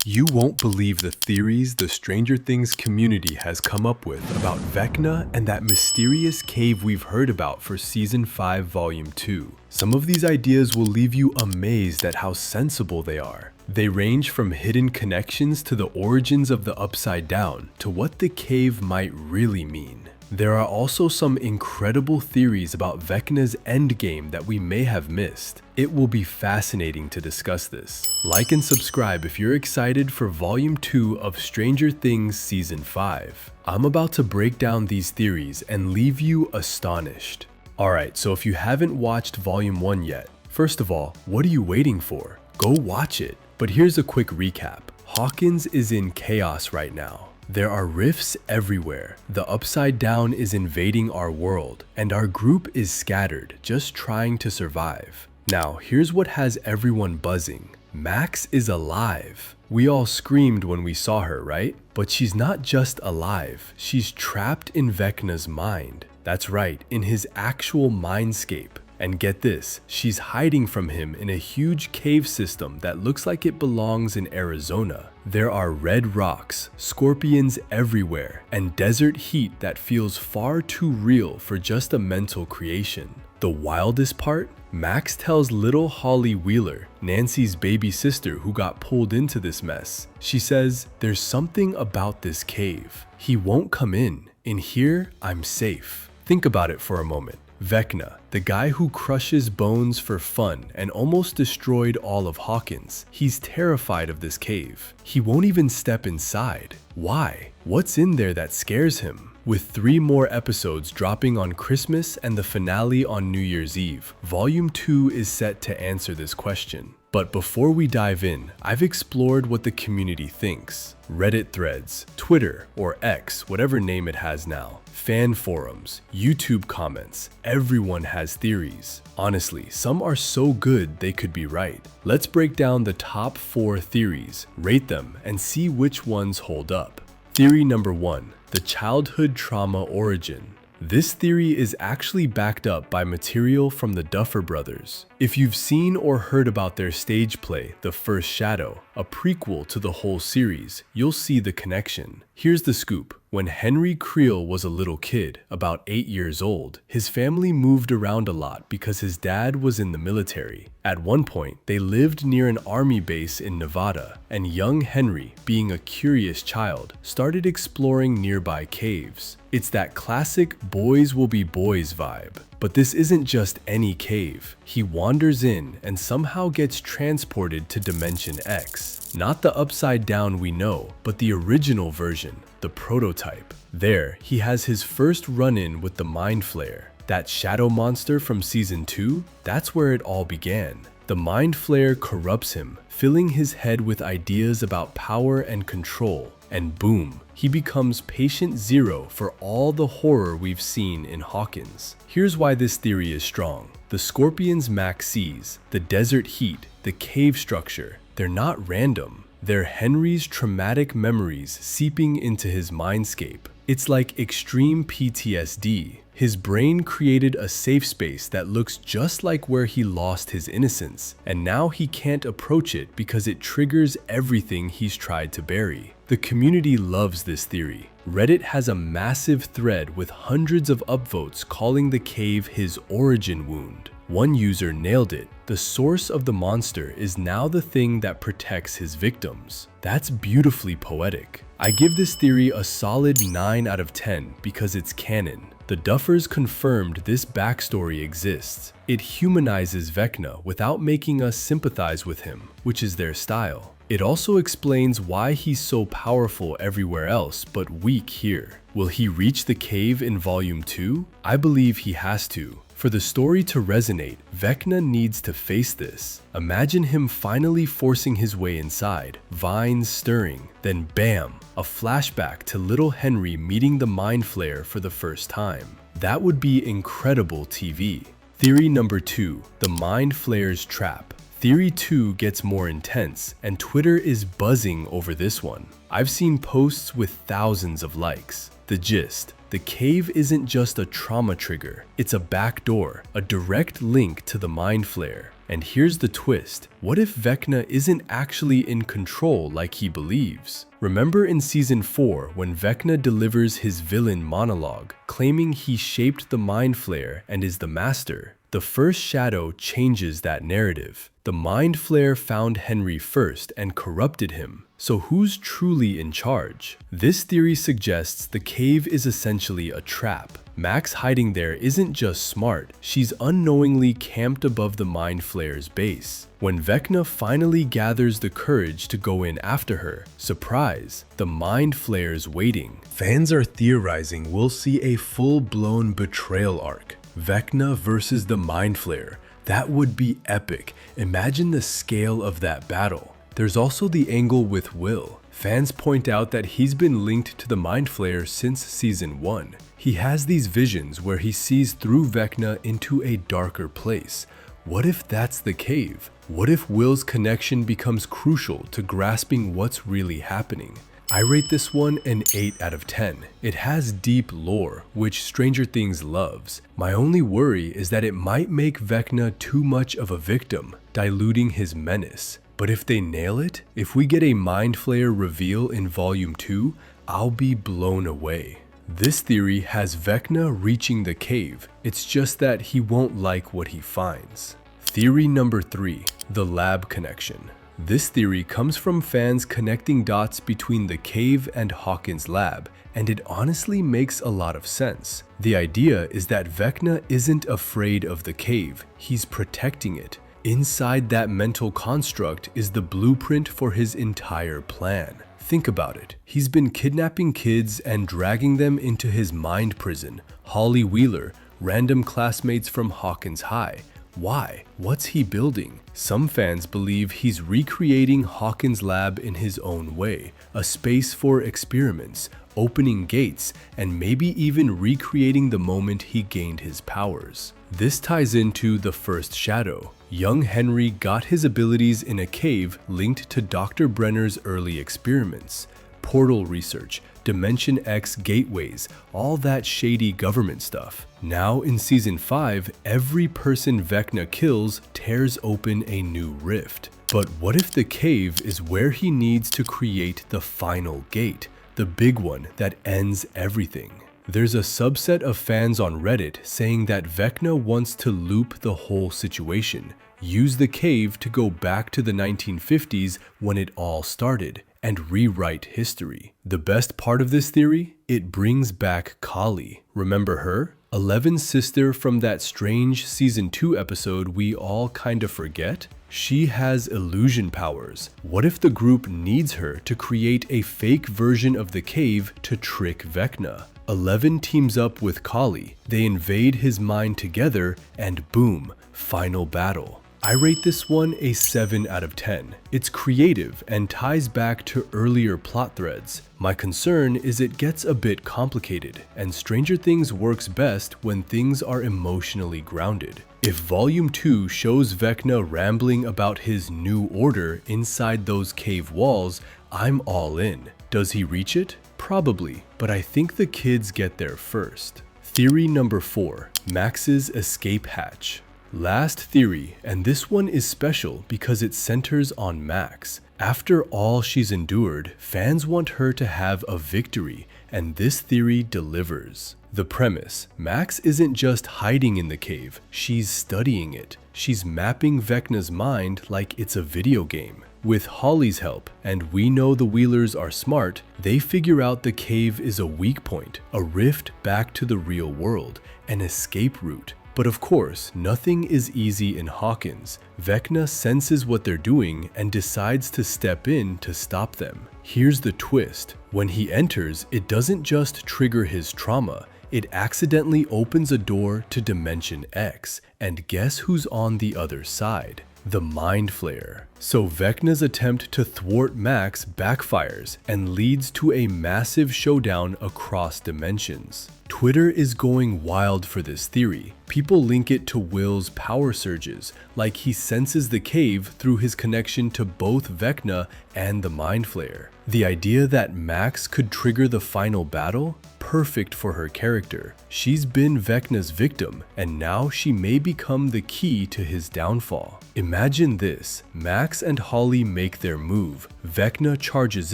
You won't believe the theories the Stranger Things community has come up with about Vecna and that mysterious cave we've heard about for Season 5, Volume 2. Some of these ideas will leave you amazed at how sensible they are. They range from hidden connections to the origins of the Upside Down to what the cave might really mean. There are also some incredible theories about Vecna's endgame that we may have missed. It will be fascinating to discuss this. Like and subscribe if you're excited for Volume 2 of Stranger Things Season 5. I'm about to break down these theories and leave you astonished. Alright, so if you haven't watched Volume 1 yet, first of all, what are you waiting for? Go watch it. But here's a quick recap. Hawkins is in chaos right now. There are rifts everywhere, the Upside Down is invading our world, and our group is scattered, just trying to survive. Now, here's what has everyone buzzing. Max is alive. We all screamed when we saw her, right? But she's not just alive, she's trapped in Vecna's mind. That's right, in his actual mindscape. And get this, she's hiding from him in a huge cave system that looks like it belongs in Arizona. There are red rocks, scorpions everywhere, and desert heat that feels far too real for just a mental creation. The wildest part? Max tells little Holly Wheeler, Nancy's baby sister who got pulled into this mess. She says, "There's something about this cave. He won't come in. In here, I'm safe." Think about it for a moment. Vecna, the guy who crushes bones for fun and almost destroyed all of Hawkins, he's terrified of this cave. He won't even step inside. Why? What's in there that scares him? With 3 more episodes dropping on Christmas and the finale on New Year's Eve, Volume 2 is set to answer this question. But before we dive in, I've explored what the community thinks. Reddit threads, Twitter or X, whatever name it has now, fan forums, YouTube comments, everyone has theories. Honestly, some are so good they could be right. Let's break down the top 4 theories, rate them, and see which ones hold up. Theory number 1, the childhood trauma origin. This theory is actually backed up by material from the Duffer Brothers. If you've seen or heard about their stage play, The First Shadow, a prequel to the whole series, you'll see the connection. Here's the scoop. When Henry Creel was a little kid, about 8 years old, his family moved around a lot because his dad was in the military. At one point, they lived near an army base in Nevada, and young Henry, being a curious child, started exploring nearby caves. It's that classic boys will be boys vibe. But this isn't just any cave. He wanders in and somehow gets transported to Dimension X. Not the Upside Down we know, but the original version, the prototype. There, he has his first run-in with the Mind Flayer. That shadow monster from Season 2, that's where it all began. The Mind Flayer corrupts him, filling his head with ideas about power and control. And boom, he becomes patient zero for all the horror we've seen in Hawkins. Here's why this theory is strong. The scorpions Max sees, the desert heat, the cave structure, they're not random. They're Henry's traumatic memories seeping into his mindscape. It's like extreme PTSD. His brain created a safe space that looks just like where he lost his innocence, and now he can't approach it because it triggers everything he's tried to bury. The community loves this theory. Reddit has a massive thread with hundreds of upvotes calling the cave his origin wound. One user nailed it. The source of the monster is now the thing that protects his victims. That's beautifully poetic. I give this theory a solid 9 out of 10 because it's canon. The Duffers confirmed this backstory exists. It humanizes Vecna without making us sympathize with him, which is their style. It also explains why he's so powerful everywhere else but weak here. Will he reach the cave in Volume 2? I believe he has to. For the story to resonate, Vecna needs to face this. Imagine him finally forcing his way inside, vines stirring, then bam, a flashback to little Henry meeting the Mind Flayer for the first time. That would be incredible TV. Theory number 2, the Mind Flayer's trap. Theory 2 gets more intense, and Twitter is buzzing over this one. I've seen posts with thousands of likes. The gist: the cave isn't just a trauma trigger, it's a backdoor, a direct link to the Mind Flayer. And here's the twist. What if Vecna isn't actually in control like he believes? Remember in Season 4 when Vecna delivers his villain monologue, claiming he shaped the Mind Flayer and is the master? The first shadow changes that narrative. The Mind Flayer found Henry first and corrupted him. So who's truly in charge? This theory suggests the cave is essentially a trap. Max hiding there isn't just smart, she's unknowingly camped above the Mind Flayer's base. When Vecna finally gathers the courage to go in after her, surprise, the Mind Flayer's waiting. Fans are theorizing we'll see a full-blown betrayal arc. Vecna versus the Mind Flayer. That would be epic. Imagine the scale of that battle. There's also the angle with Will. Fans point out that he's been linked to the Mind Flayer since Season 1. He has these visions where he sees through Vecna into a darker place. What if that's the cave? What if Will's connection becomes crucial to grasping what's really happening? I rate this one an 8 out of 10. It has deep lore, which Stranger Things loves. My only worry is that it might make Vecna too much of a victim, diluting his menace. But if they nail it, if we get a Mind Flayer reveal in Volume 2, I'll be blown away. This theory has Vecna reaching the cave. It's just that he won't like what he finds. Theory number 3, the lab connection. This theory comes from fans connecting dots between the cave and Hawkins' lab, and it honestly makes a lot of sense. The idea is that Vecna isn't afraid of the cave, he's protecting it. Inside that mental construct is the blueprint for his entire plan. Think about it. He's been kidnapping kids and dragging them into his mind prison. Holly Wheeler, random classmates from Hawkins High. Why? What's he building? Some fans believe he's recreating Hawkins' lab in his own way, a space for experiments, opening gates, and maybe even recreating the moment he gained his powers. This ties into the first shadow. Young Henry got his abilities in a cave linked to Dr. Brenner's early experiments. Portal research, Dimension X gateways, all that shady government stuff. Now in Season 5, every person Vecna kills tears open a new rift. But what if the cave is where he needs to create the final gate, the big one that ends everything? There's a subset of fans on Reddit saying that Vecna wants to loop the whole situation, use the cave to go back to the 1950s when it all started, and rewrite history. The best part of this theory? It brings back Kali. Remember her? Eleven's sister from that strange Season 2 episode we all kinda forget? She has illusion powers. What if the group needs her to create a fake version of the cave to trick Vecna? 11 teams up with Kali. They invade his mind together and boom, final battle. I rate this one a 7 out of 10. It's creative and ties back to earlier plot threads. My concern is it gets a bit complicated, and Stranger Things works best when things are emotionally grounded. If Volume 2 shows Vecna rambling about his new order inside those cave walls, I'm all in. Does he reach it? Probably, but I think the kids get there first. Theory number 4, Max's escape hatch. Last theory, and this one is special because it centers on Max. After all she's endured, fans want her to have a victory, and this theory delivers. The premise: Max isn't just hiding in the cave, she's studying it. She's mapping Vecna's mind like it's a video game. With Holly's help, and we know the Wheelers are smart, they figure out the cave is a weak point, a rift back to the real world, an escape route. But of course, nothing is easy in Hawkins. Vecna senses what they're doing and decides to step in to stop them. Here's the twist. When he enters, it doesn't just trigger his trauma, it accidentally opens a door to Dimension X. And guess who's on the other side? The Mind Flayer. So Vecna's attempt to thwart Max backfires and leads to a massive showdown across dimensions. Twitter is going wild for this theory. People link it to Will's power surges, like he senses the cave through his connection to both Vecna and the Mind Flayer. The idea that Max could trigger the final battle? perfect for her character. She's been Vecna's victim, and now she may become the key to his downfall. Imagine this, Max and Holly make their move, Vecna charges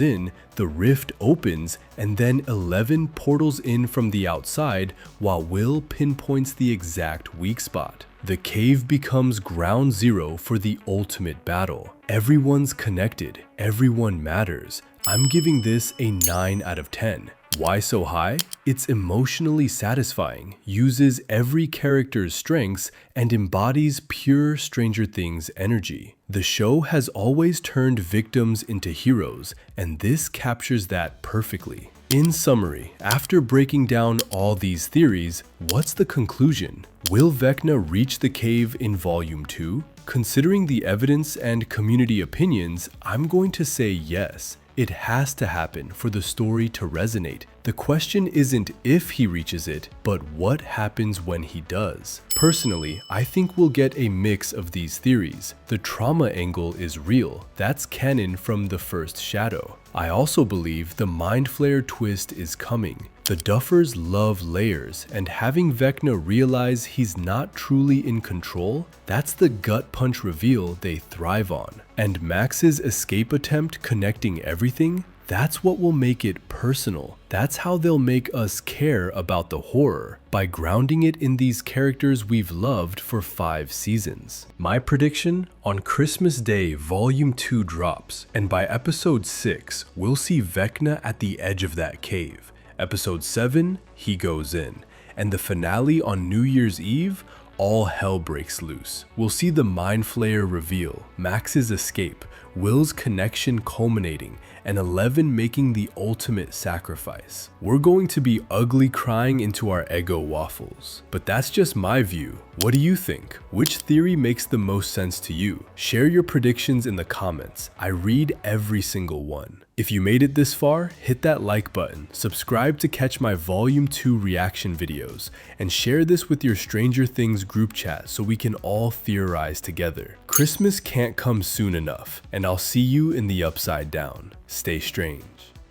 in, the rift opens, and then 11 portals in from the outside while Will pinpoints the exact weak spot. The cave becomes ground zero for the ultimate battle. Everyone's connected, everyone matters. I'm giving this a 9 out of 10. Why so high? It's emotionally satisfying, uses every character's strengths, and embodies pure Stranger Things energy. The show has always turned victims into heroes, and this captures that perfectly. In summary, after breaking down all these theories, what's the conclusion? Will Vecna reach the cave in Volume 2? Considering the evidence and community opinions, I'm going to say yes. It has to happen for the story to resonate. The question isn't if he reaches it, but what happens when he does. Personally, I think we'll get a mix of these theories. The trauma angle is real. That's canon from the first Shadow. I also believe the Mind Flayer twist is coming. The Duffers love layers, and having Vecna realize he's not truly in control, that's the gut punch reveal they thrive on. And Max's escape attempt connecting everything, that's what will make it personal. That's how they'll make us care about the horror, by grounding it in these characters we've loved for 5 seasons. My prediction? On Christmas Day, Volume 2 drops, and by episode 6, we'll see Vecna at the edge of that cave. Episode 7, he goes in. And the finale on New Year's Eve, all hell breaks loose. We'll see the Mind Flayer reveal, Max's escape, Will's connection culminating, and 11 making the ultimate sacrifice. We're going to be ugly crying into our Eggo waffles. But that's just my view. What do you think? Which theory makes the most sense to you? Share your predictions in the comments. I read every single one. If you made it this far, hit that like button, subscribe to catch my Volume 2 reaction videos, and share this with your Stranger Things group chat so we can all theorize together. Christmas can't come soon enough, and I'll see you in the Upside Down. Stay strange.